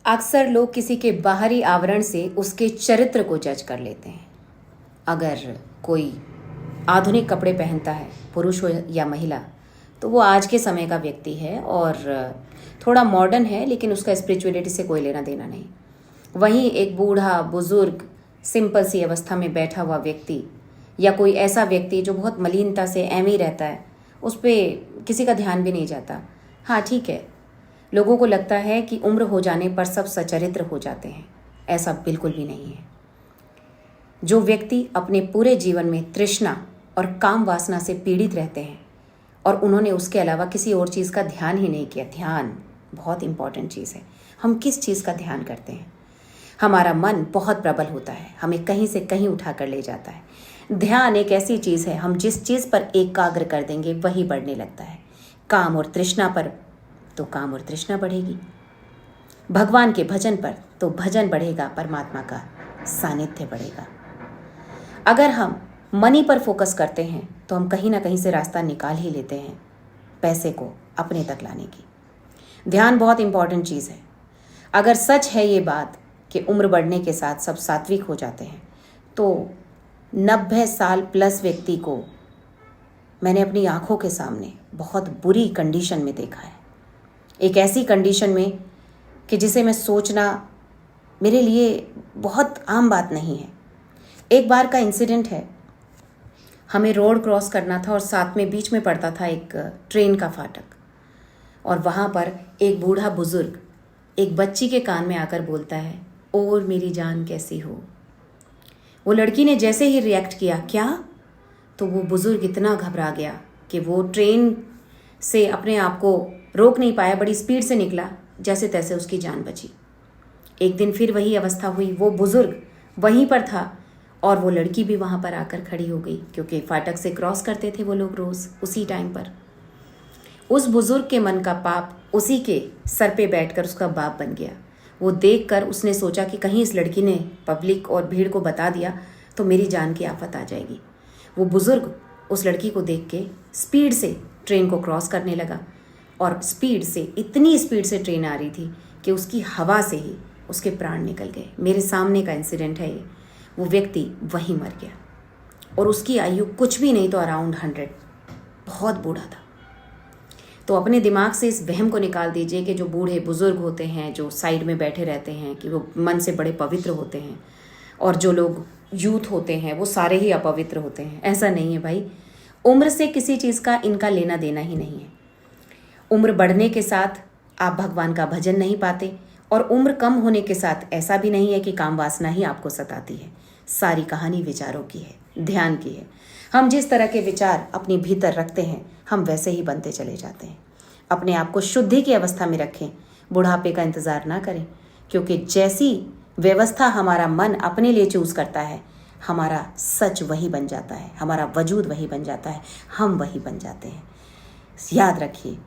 अक्सर लोग किसी के बाहरी आवरण से उसके चरित्र को जज कर लेते हैं। अगर कोई आधुनिक कपड़े पहनता है, पुरुष हो या महिला, तो वो आज के समय का व्यक्ति है और थोड़ा मॉडर्न है, लेकिन उसका स्पिरिचुअलिटी से कोई लेना देना नहीं। वहीं एक बूढ़ा बुजुर्ग सिंपल सी अवस्था में बैठा हुआ व्यक्ति या कोई ऐसा व्यक्ति जो बहुत मलिनता से ऐਵੇਂ ही रहता है, उस पर किसी का ध्यान भी नहीं जाता। हाँ ठीक है, लोगों को लगता है कि उम्र हो जाने पर सब सचरित्र हो जाते हैं। ऐसा बिल्कुल भी नहीं है। जो व्यक्ति अपने पूरे जीवन में तृष्णा और काम वासना से पीड़ित रहते हैं और उन्होंने उसके अलावा किसी और चीज़ का ध्यान ही नहीं किया। ध्यान बहुत इंपॉर्टेंट चीज़ है। हम किस चीज़ का ध्यान करते हैं? हमारा मन बहुत प्रबल होता है, हमें कहीं से कहीं उठा कर ले जाता है। ध्यान एक ऐसी चीज़ है, हम जिस चीज़ पर एकाग्र कर देंगे वही बढ़ने लगता है। काम और तृष्णा पर तो काम और तृष्णा बढ़ेगी, भगवान के भजन पर तो भजन बढ़ेगा, परमात्मा का सानिध्य बढ़ेगा। अगर हम मनी पर फोकस करते हैं तो हम कहीं ना कहीं से रास्ता निकाल ही लेते हैं पैसे को अपने तक लाने की। ध्यान बहुत इंपॉर्टेंट चीज़ है। अगर सच है ये बात कि उम्र बढ़ने के साथ सब सात्विक हो जाते हैं, तो 90 साल प्लस व्यक्ति को मैंने अपनी आंखों के सामने बहुत बुरी कंडीशन में देखा है। एक ऐसी कंडीशन में कि जिसे मैं सोचना मेरे लिए बहुत आम बात नहीं है। एक बार का इंसिडेंट है, हमें रोड क्रॉस करना था और साथ में बीच में पड़ता था एक ट्रेन का फाटक, और वहाँ पर एक बूढ़ा बुजुर्ग एक बच्ची के कान में आकर बोलता है, और मेरी जान कैसी हो। वो लड़की ने जैसे ही रिएक्ट किया, क्या, तो वो बुजुर्ग इतना घबरा गया कि वो ट्रेन से अपने आप को रोक नहीं पाया, बड़ी स्पीड से निकला, जैसे तैसे उसकी जान बची। एक दिन फिर वही अवस्था हुई, वो बुजुर्ग वहीं पर था और वो लड़की भी वहाँ पर आकर खड़ी हो गई, क्योंकि फाटक से क्रॉस करते थे वो लोग रोज़ उसी टाइम पर। उस बुजुर्ग के मन का पाप उसी के सर पे बैठकर उसका बाप बन गया। वो देखकर उसने सोचा कि कहीं इस लड़की ने पब्लिक और भीड़ को बता दिया तो मेरी जान की आफत आ जाएगी। वो बुजुर्ग उस लड़की को देख के स्पीड से ट्रेन को क्रॉस करने लगा, और स्पीड से, इतनी स्पीड से ट्रेन आ रही थी कि उसकी हवा से ही उसके प्राण निकल गए। मेरे सामने का इंसिडेंट है ये। वो व्यक्ति वहीं मर गया और उसकी आयु कुछ भी नहीं तो अराउंड 100, बहुत बूढ़ा था। तो अपने दिमाग से इस वहम को निकाल दीजिए कि जो बूढ़े बुजुर्ग होते हैं, जो साइड में बैठे रहते हैं, कि वो मन से बड़े पवित्र होते हैं, और जो लोग यूथ होते हैं वो सारे ही अपवित्र होते हैं। ऐसा नहीं है भाई। उम्र से किसी चीज़ का इनका लेना देना ही नहीं है। उम्र बढ़ने के साथ आप भगवान का भजन नहीं पाते, और उम्र कम होने के साथ ऐसा भी नहीं है कि काम वासना ही आपको सताती है। सारी कहानी विचारों की है, ध्यान की है। हम जिस तरह के विचार अपने भीतर रखते हैं, हम वैसे ही बनते चले जाते हैं। अपने आप को शुद्धि की अवस्था में रखें, बुढ़ापे का इंतज़ार ना करें, क्योंकि जैसी व्यवस्था हमारा मन अपने लिए चूज़ करता है, हमारा सच वही बन जाता है, हमारा वजूद वही बन जाता है, हम वही बन जाते हैं। याद रखिए,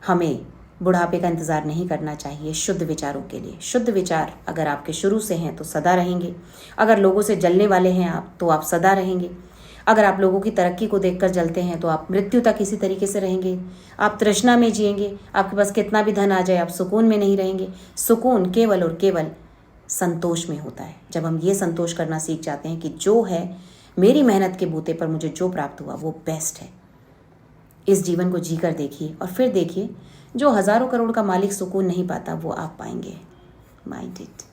हमें बुढ़ापे का इंतज़ार नहीं करना चाहिए शुद्ध विचारों के लिए। शुद्ध विचार अगर आपके शुरू से हैं तो सदा रहेंगे। अगर लोगों से जलने वाले हैं आप, तो आप सदा रहेंगे। अगर आप लोगों की तरक्की को देखकर जलते हैं तो आप मृत्यु तक इसी तरीके से रहेंगे। आप तृष्णा में जिएंगे, आपके पास कितना भी धन आ जाए, आप सुकून में नहीं रहेंगे। सुकून केवल और केवल संतोष में होता है। जब हम ये संतोष करना सीख जाते हैं कि जो है मेरी मेहनत के बूते पर मुझे जो प्राप्त हुआ वो बेस्ट है, इस जीवन को जीकर देखिए, और फिर देखिए जो हज़ारों करोड़ का मालिक सुकून नहीं पाता वो आप पाएंगे। Mind it.